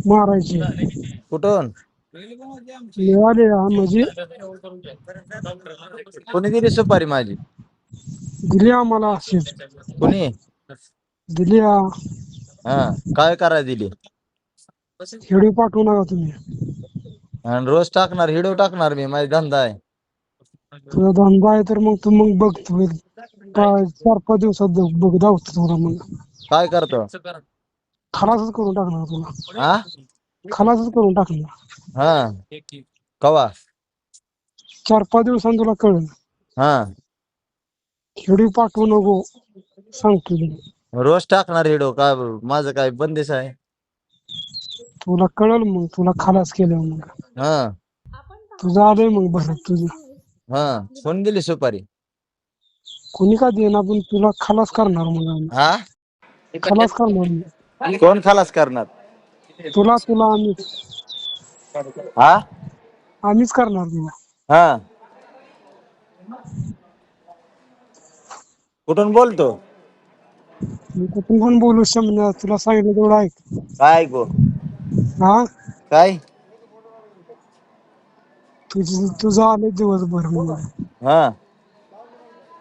मारायची कुठून? मिळाले म्हणजे कोणी दिली सुपारी माझी? दिली आम्हाला अशीच कोणी? दिली हा, काय करायला दिली? व्हिडिओ पाठवू नका तुम्ही. आणि रोज टाकणार, व्हिडिओ टाकणार मी, माझा धंदा आहे. तुझा धंदा आहे तर मग तू मग बघ तू काय 4-5 दिवसात बघ दावतो तुला मग काय करतो? खलासच करून टाकणार तुला. हा खलासच करून टाकणार. हा, कवा? 4-5 दिवसांनी तुला कळेल. हा, व्हिडिओ पाठवू नको सांगतो तुला. रोज टाकणार व्हिडिओ का? माझं काय बंदिश आहे? तुला कळल मग तुला खलास केलं मग. हा तुझं आलंय मग भरत तुझं. हा, कोण दिली सुपारी? कोणी का देणार पण तुला खलास करणार मग आम्ही. हा, खलास करणार मग. कोण खलास करणार? तुला आम्हीच हा आम्हीच करणार तुला. हा, कुठून बोलतो? मी कुठून पण बोलू शकणार, तुला सांगितलं तेवढं ऐक. काय ऐकू? हा, काय? तुझं आलं दिवसभर मग. हा